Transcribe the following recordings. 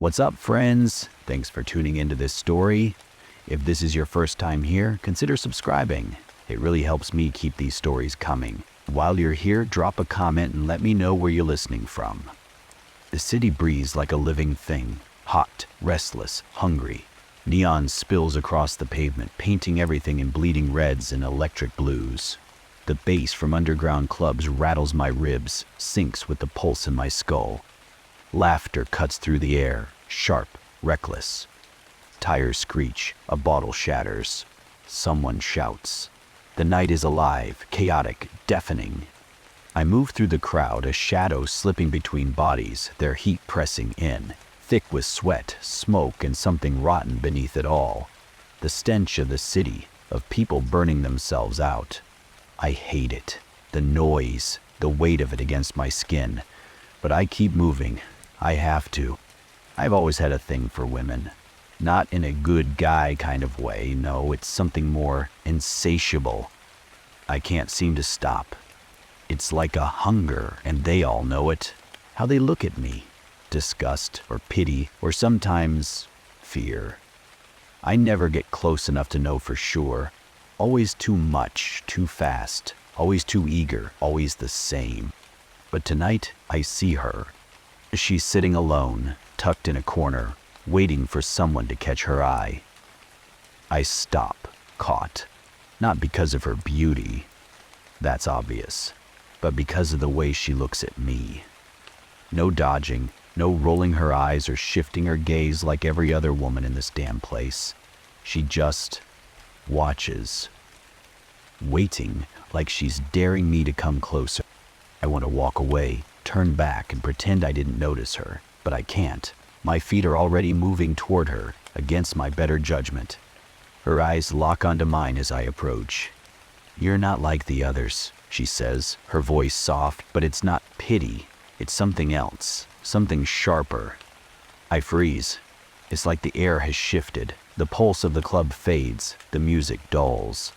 What's up, friends? Thanks for tuning into this story. If this is your first time here, consider subscribing. It really helps me keep these stories coming. While you're here, drop a comment and let me know where you're listening from. The city breathes like a living thing, hot, restless, hungry. Neon spills across the pavement, painting everything in bleeding reds and electric blues. The bass from underground clubs rattles my ribs, sinks with the pulse in my skull. Laughter cuts through the air, sharp, reckless. Tires screech, a bottle shatters. Someone shouts. The night is alive, chaotic, deafening. I move through the crowd, a shadow slipping between bodies, their heat pressing in, thick with sweat, smoke, and something rotten beneath it all. The stench of the city, of people burning themselves out. I hate it. The noise, the weight of it against my skin. But I keep moving. I have to. I've always had a thing for women. Not in a good guy kind of way, no, it's something more insatiable. I can't seem to stop. It's like a hunger, and they all know it. How they look at me. Disgust, or pity, or sometimes fear. I never get close enough to know for sure. Always too much, too fast, always too eager, always the same. But tonight, I see her. She's sitting alone, tucked in a corner, waiting for someone to catch her eye. I stop, caught. Not because of her beauty, that's obvious, but because of the way she looks at me. No dodging, no rolling her eyes or shifting her gaze like every other woman in this damn place. She just watches, waiting like she's daring me to come closer. I want to walk away, turn back, and pretend I didn't notice her, but I can't. My feet are already moving toward her, against my better judgment. Her eyes lock onto mine as I approach. "You're not like the others," she says, her voice soft, but it's not pity. It's something else, something sharper. I freeze. It's like the air has shifted. The pulse of the club fades, the music dulls.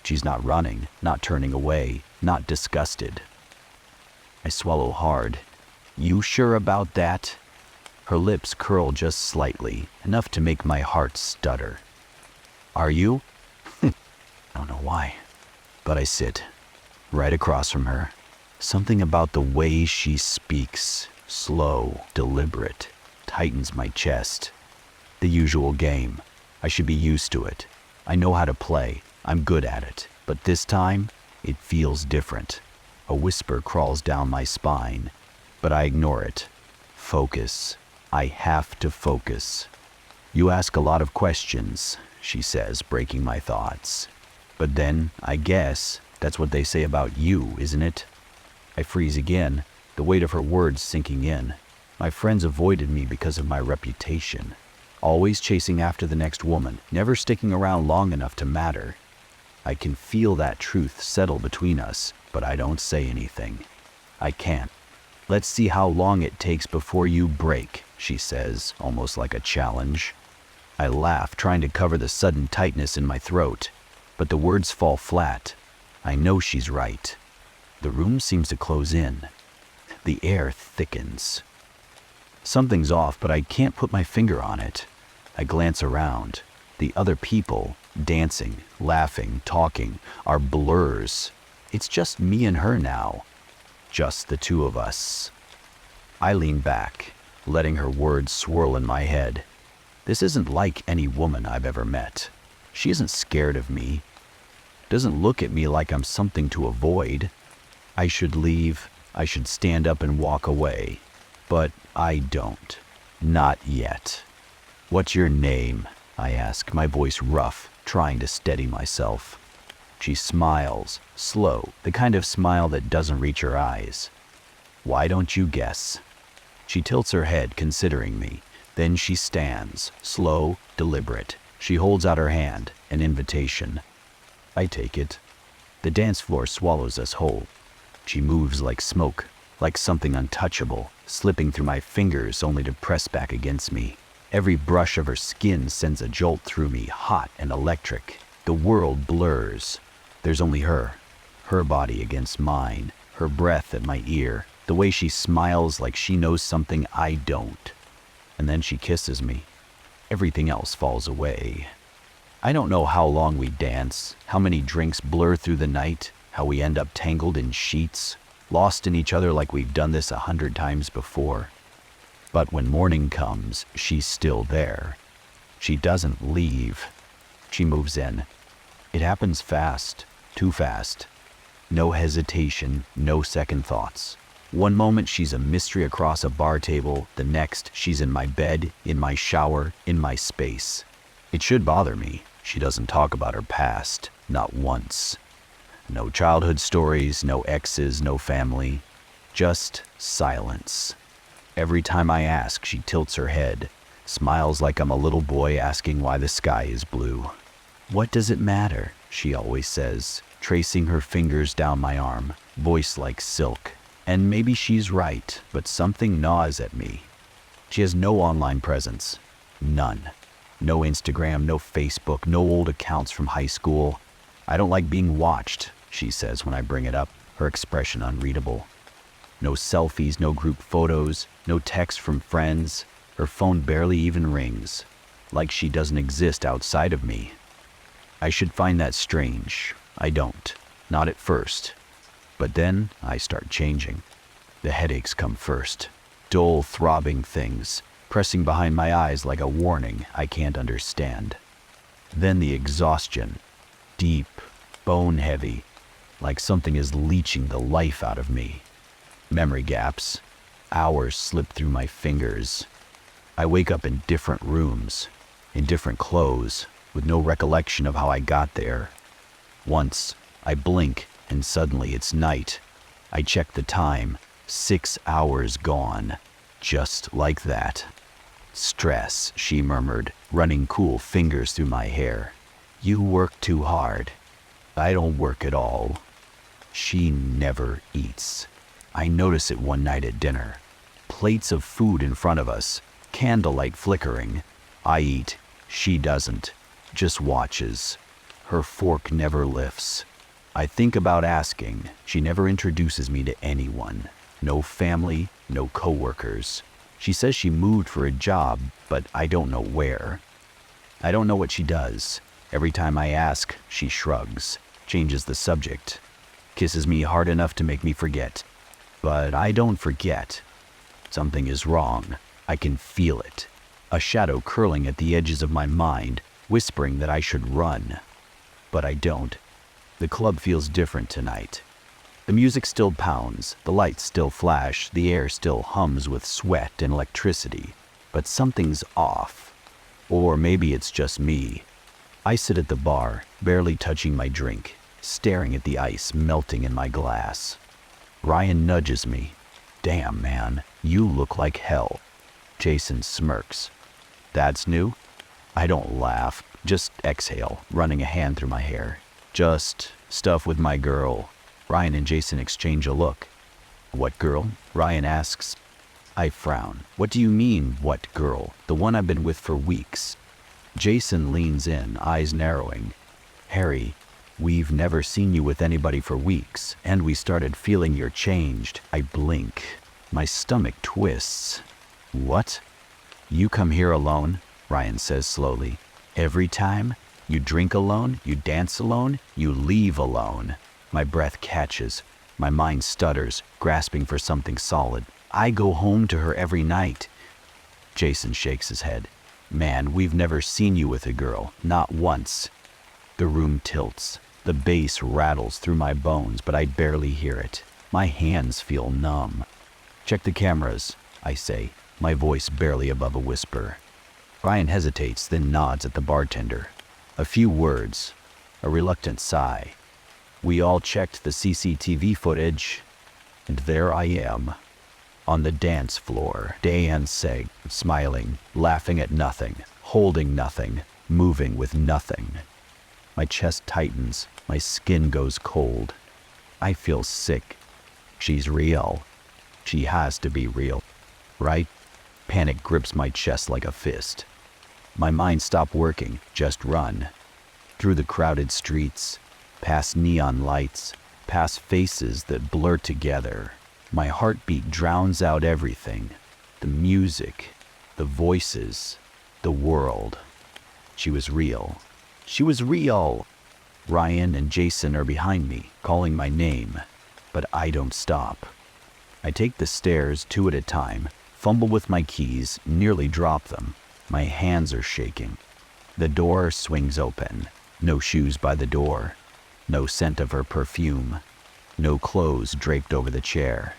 She's not running, not turning away, not disgusted. I swallow hard. "You sure about that?" Her lips curl just slightly, enough to make my heart stutter. "Are you?" I don't know why, but I sit, right across from her. Something about the way she speaks, slow, deliberate, tightens my chest. The usual game. I should be used to it. I know how to play. I'm good at it. But this time, it feels different. A whisper crawls down my spine, but I ignore it. Focus. I have to focus. "You ask a lot of questions," she says, breaking my thoughts. "But then, I guess, that's what they say about you, isn't it?" I freeze again, the weight of her words sinking in. My friends avoided me because of my reputation. Always chasing after the next woman, never sticking around long enough to matter. I can feel that truth settle between us, but I don't say anything. I can't. "Let's see how long it takes before you break," she says, almost like a challenge. I laugh, trying to cover the sudden tightness in my throat, but the words fall flat. I know she's right. The room seems to close in. The air thickens. Something's off, but I can't put my finger on it. I glance around. The other people, dancing, laughing, talking, are blurs. It's just me and her now. Just the two of us. I lean back, letting her words swirl in my head. This isn't like any woman I've ever met. She isn't scared of me. Doesn't look at me like I'm something to avoid. I should leave. I should stand up and walk away. But I don't. Not yet. "What's your name?" I ask, my voice rough, trying to steady myself. She smiles, slow, the kind of smile that doesn't reach her eyes. "Why don't you guess?" She tilts her head, considering me. Then she stands, slow, deliberate. She holds out her hand, an invitation. I take it. The dance floor swallows us whole. She moves like smoke, like something untouchable, slipping through my fingers only to press back against me. Every brush of her skin sends a jolt through me, hot and electric. The world blurs. There's only her body against mine, her breath at my ear, the way she smiles like she knows something I don't. and then she kisses me. Everything else falls away. I don't know how long we dance, how many drinks blur through the night, how we end up tangled in sheets, lost in each other like we've done this 100 times before. But when morning comes, she's still there. She doesn't leave. She moves in. It happens fast, too fast. No hesitation, no second thoughts. One moment she's a mystery across a bar table, the next she's in my bed, in my shower, in my space. It should bother me. She doesn't talk about her past, not once. No childhood stories, no exes, no family. Just silence. Every time I ask, she tilts her head, smiles like I'm a little boy asking why the sky is blue. "What does it matter?" she always says, tracing her fingers down my arm, voice like silk. And maybe she's right, but something gnaws at me. She has no online presence. None. No Instagram, no Facebook, no old accounts from high school. "I don't like being watched," she says when I bring it up, her expression unreadable. No selfies, no group photos, no texts from friends. Her phone barely even rings, like she doesn't exist outside of me. I should find that strange. I don't. Not at first. But then I start changing. The headaches come first. Dull, throbbing things, pressing behind my eyes like a warning I can't understand. Then the exhaustion. Deep, bone-heavy, like something is leeching the life out of me. Memory gaps. Hours slip through my fingers. I wake up in different rooms, in different clothes, with no recollection of how I got there. Once, I blink, and suddenly it's night. I check the time. 6 hours gone. Just like that. "Stress," she murmured, running cool fingers through my hair. "You work too hard." I don't work at all. She never eats. I notice it one night at dinner. Plates of food in front of us, candlelight flickering. I eat. She doesn't. Just watches. Her fork never lifts. I think about asking. She never introduces me to anyone. No family, no coworkers. She says she moved for a job, but I don't know where. I don't know what she does. Every time I ask, she shrugs, changes the subject, kisses me hard enough to make me forget. But I don't forget. Something is wrong. I can feel it. A shadow curling at the edges of my mind, whispering that I should run. But I don't. The club feels different tonight. The music still pounds, the lights still flash, the air still hums with sweat and electricity. But something's off. Or maybe it's just me. I sit at the bar, barely touching my drink, staring at the ice melting in my glass. Ryan nudges me. "Damn, man, you look like hell." Jason smirks. "That's new?" I don't laugh, just exhale, running a hand through my hair. "Just stuff with my girl." Ryan and Jason exchange a look. "What girl?" Ryan asks. I frown. "What do you mean, what girl? The one I've been with for weeks." Jason leans in, eyes narrowing. "Harry, we've never seen you with anybody for weeks, and we started feeling you're changed." I blink. My stomach twists. "What?" "You come here alone," Ryan says slowly. "Every time? You drink alone, you dance alone, you leave alone." My breath catches. My mind stutters, grasping for something solid. "I go home to her every night." Jason shakes his head. "Man, we've never seen you with a girl, not once." The room tilts. The bass rattles through my bones, but I barely hear it. My hands feel numb. "Check the cameras," I say, my voice barely above a whisper. Ryan hesitates, then nods at the bartender. A few words, a reluctant sigh. "We all checked the CCTV footage, and there I am, on the dance floor, Dan Seg, smiling, laughing at nothing, holding nothing, moving with nothing." My chest tightens, my skin goes cold. I feel sick. She's real. She has to be real, right? Panic grips my chest like a fist. My mind stopped working, just run. Through the crowded streets, past neon lights, past faces that blur together. My heartbeat drowns out everything. The music, The voices, the world. She was real. She was real! Ryan and Jason are behind me, calling my name, but I don't stop. I take the stairs 2 at a time, fumble with my keys, nearly drop them. My hands are shaking. The door swings open. No shoes by the door. No scent of her perfume. No clothes draped over the chair.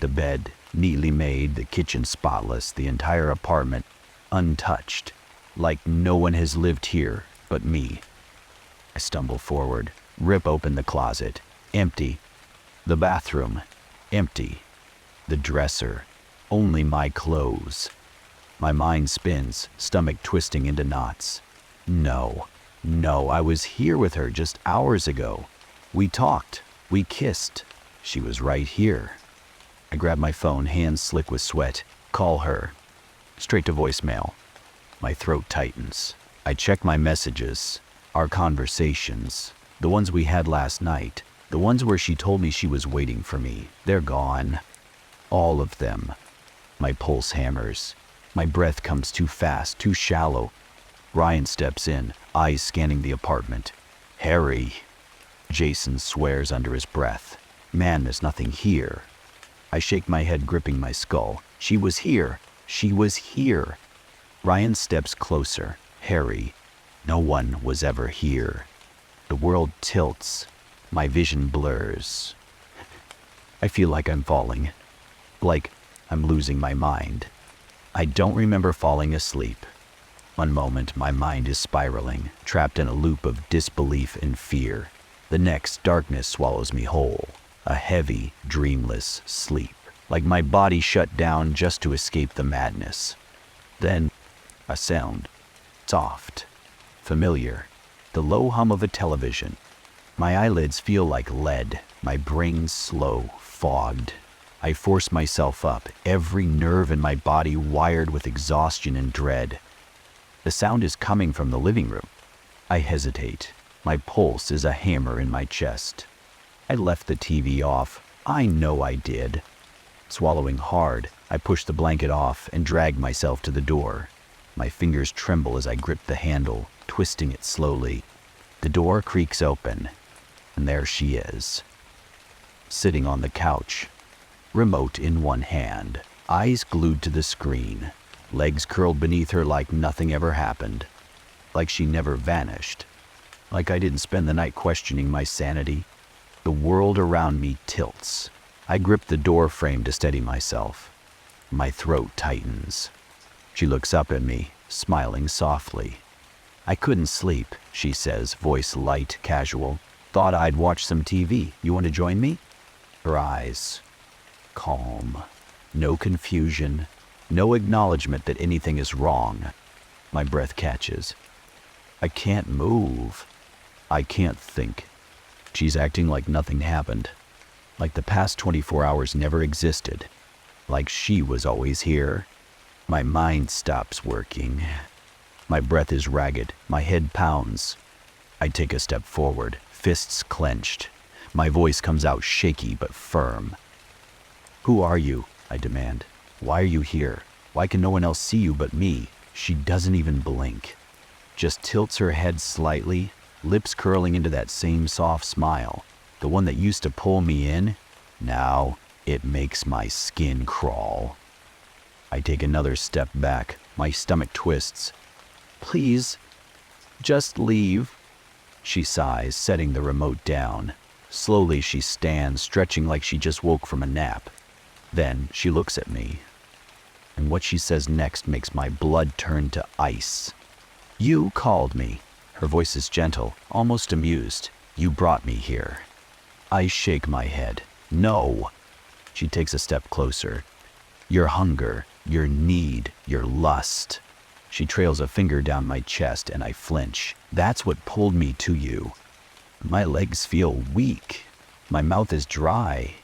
The bed, neatly made, the kitchen spotless, the entire apartment untouched, like no one has lived here but me. I stumble forward, rip open the closet. Empty. The bathroom. Empty. The dresser. Only my clothes. My mind spins, stomach twisting into knots. No, I was here with her just hours ago. We talked. We kissed. She was right here. I grab my phone, hands slick with sweat. Call her. Straight to voicemail. My throat tightens. I check my messages. Our conversations. The ones we had last night. The ones where she told me she was waiting for me. They're gone. All of them. My pulse hammers. My breath comes too fast, too shallow. Ryan steps in, eyes scanning the apartment. Harry. Jason swears under his breath. Man, there's nothing here. I shake my head, gripping my skull. She was here. She was here. Ryan steps closer. Harry. No one was ever here. The world tilts. My vision blurs. I feel like I'm falling. Like I'm losing my mind. I don't remember falling asleep. One moment, my mind is spiraling, trapped in a loop of disbelief and fear. The next, darkness swallows me whole. A heavy, dreamless sleep, like my body shut down just to escape the madness. Then, a sound. Soft. Familiar. The low hum of a television. My eyelids feel like lead, my brain slow, fogged. I force myself up, every nerve in my body wired with exhaustion and dread. The sound is coming from the living room. I hesitate. My pulse is a hammer in my chest. I left the TV off. I know I did. Swallowing hard, I push the blanket off and drag myself to the door. My fingers tremble as I grip the handle, twisting it slowly. The door creaks open, and there she is. Sitting on the couch, remote in one hand, eyes glued to the screen, legs curled beneath her like nothing ever happened, like she never vanished, like I didn't spend the night questioning my sanity. The world around me tilts. I grip the door frame to steady myself. My throat tightens. She looks up at me, smiling softly. I couldn't sleep, she says, voice light, casual. Thought I'd watch some TV. You want to join me? Her eyes. Calm. No confusion. No acknowledgement that anything is wrong. My breath catches. I can't move. I can't think. She's acting like nothing happened. Like the past 24 hours never existed. Like she was always here. My mind stops working. My breath is ragged. My head pounds. I take a step forward, fists clenched. My voice comes out shaky but firm. Who are you? I demand. Why are you here? Why can no one else see you but me? She doesn't even blink. Just tilts her head slightly, lips curling into that same soft smile. The one that used to pull me in. Now it makes my skin crawl. I take another step back. My stomach twists. Please, just leave. She sighs, setting the remote down. Slowly she stands, stretching like she just woke from a nap. Then she looks at me. And what she says next makes my blood turn to ice. You called me. Her voice is gentle, almost amused. You brought me here. I shake my head. No. She takes a step closer. Your hunger, your need, your lust. She trails a finger down my chest and I flinch. That's what pulled me to you. My legs feel weak. My mouth is dry.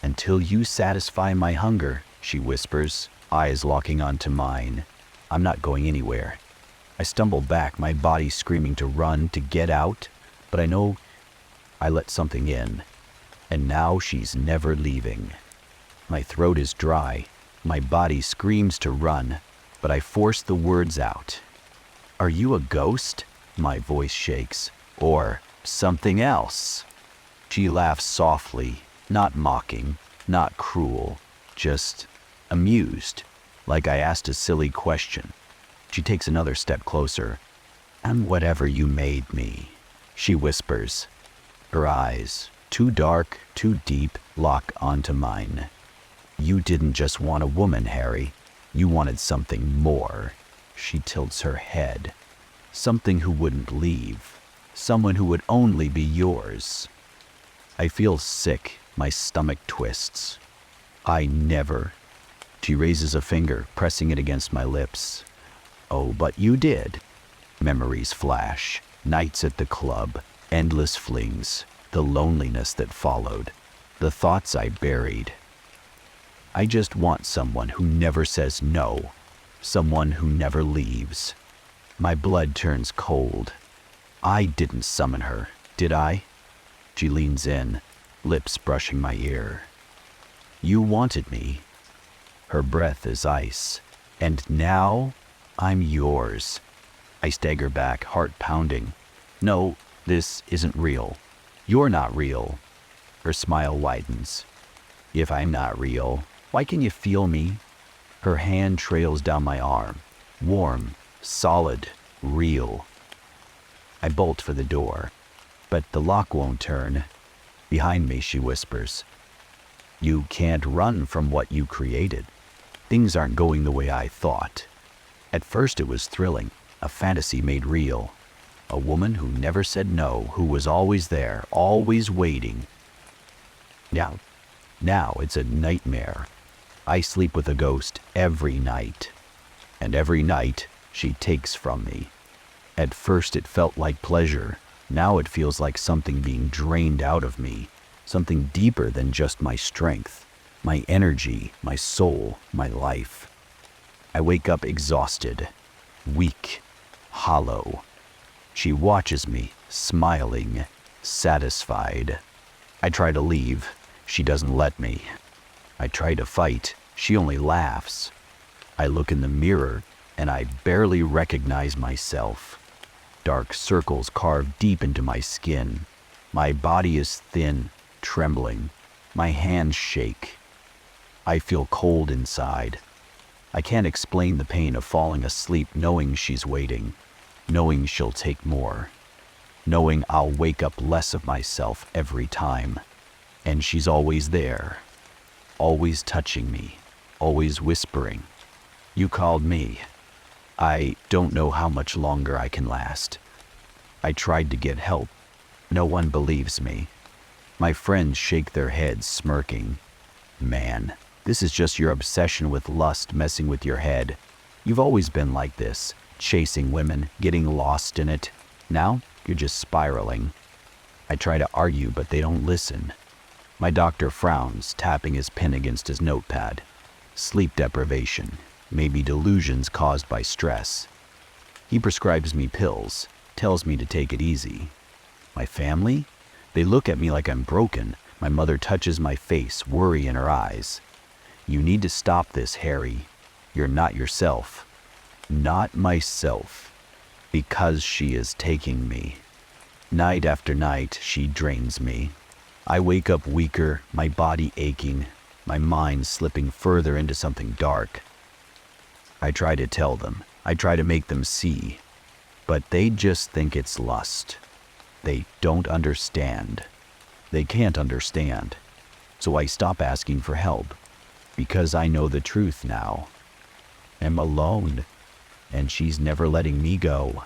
Until you satisfy my hunger, she whispers, eyes locking onto mine. I'm not going anywhere. I stumble back, my body screaming to run, to get out, but I know I let something in. And now she's never leaving. My throat is dry. My body screams to run, but I force the words out. Are you a ghost? My voice shakes. Or something else? She laughs softly, not mocking, not cruel, just amused, like I asked a silly question. She takes another step closer. I'm whatever you made me, she whispers. Her eyes, too dark, too deep, lock onto mine. You didn't just want a woman, Harry. You wanted something more. She tilts her head. Something who wouldn't leave. Someone who would only be yours. I feel sick. My stomach twists. I never. She raises a finger, pressing it against my lips. Oh, but you did. Memories flash. Nights at the club. Endless flings. The loneliness that followed. The thoughts I buried. I just want someone who never says no. Someone who never leaves. My blood turns cold. I didn't summon her, did I? She leans in, lips brushing my ear. You wanted me. Her breath is ice. And now, I'm yours. I stagger back, heart pounding. No, this isn't real. You're not real. Her smile widens. If I'm not real, why can you feel me? Her hand trails down my arm. Warm, solid, real. I bolt for the door, but the lock won't turn. Behind me, she whispers. You can't run from what you created. Things aren't going the way I thought. At first it was thrilling, a fantasy made real. A woman who never said no, who was always there, always waiting. Now it's a nightmare. I sleep with a ghost every night. And every night, she takes from me. At first it felt like pleasure. Now it feels like something being drained out of me. Something deeper than just my strength. My energy, my soul, my life. I wake up exhausted, weak, hollow. She watches me, smiling, satisfied. I try to leave. She doesn't let me. I try to fight. She only laughs. I look in the mirror, and I barely recognize myself. Dark circles carved deep into my skin. My body is thin, trembling. My hands shake. I feel cold inside. I can't explain the pain of falling asleep knowing she's waiting, knowing she'll take more, knowing I'll wake up less of myself every time. And she's always there, always touching me, always whispering. You called me. I don't know how much longer I can last. I tried to get help. No one believes me. My friends shake their heads, smirking. Man, this is just your obsession with lust messing with your head. You've always been like this, chasing women, getting lost in it. Now, you're just spiraling. I try to argue, but they don't listen. My doctor frowns, tapping his pen against his notepad. Sleep deprivation, maybe delusions caused by stress. He prescribes me pills, tells me to take it easy. My family? They look at me like I'm broken. My mother touches my face, worry in her eyes. You need to stop this, Harry. You're not yourself. Not myself. Because she is taking me. Night after night, she drains me. I wake up weaker, my body aching, my mind slipping further into something dark. I try to tell them. I try to make them see. But they just think it's lust. They don't understand. They can't understand. So I stop asking for help. Because I know the truth now. I'm alone. And she's never letting me go.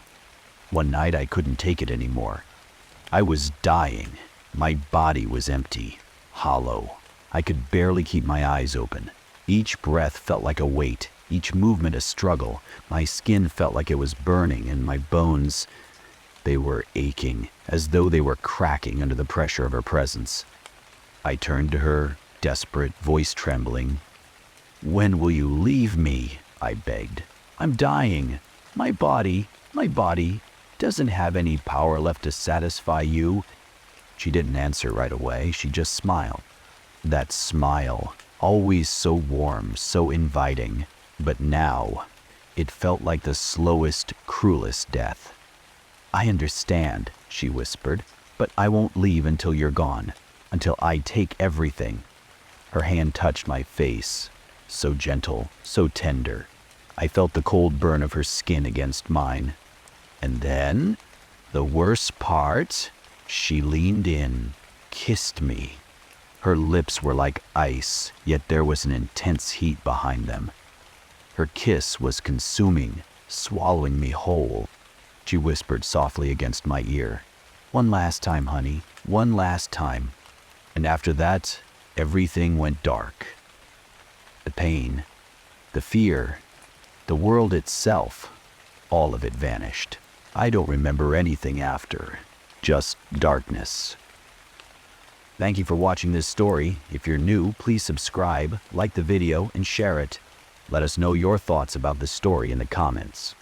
One night I couldn't take it anymore. I was dying. My body was empty, hollow. I could barely keep my eyes open. Each breath felt like a weight, each movement a struggle. My skin felt like it was burning, and my bones, they were aching, as though they were cracking under the pressure of her presence. I turned to her, desperate, voice trembling. When will you leave me? I begged. I'm dying. My body doesn't have any power left to satisfy you. She didn't answer right away. She just smiled. That smile, always so warm, so inviting. But now, It felt like the slowest, cruelest death. "I understand," she whispered, "but I won't leave until you're gone, until I take everything." Her hand touched my face, so gentle, so tender. I felt the cold burn of her skin against mine. And then, the worst part, she leaned in, kissed me. Her lips were like ice, yet there was an intense heat behind them. Her kiss was consuming, swallowing me whole. She whispered softly against my ear, "One last time, honey, one last time." And after that, everything went dark. The pain, the fear, the world itself, all of it vanished. I don't remember anything after, just darkness. Thank you for watching this story. If you're new, please subscribe, like the video, and share it. Let us know your thoughts about the story in the comments.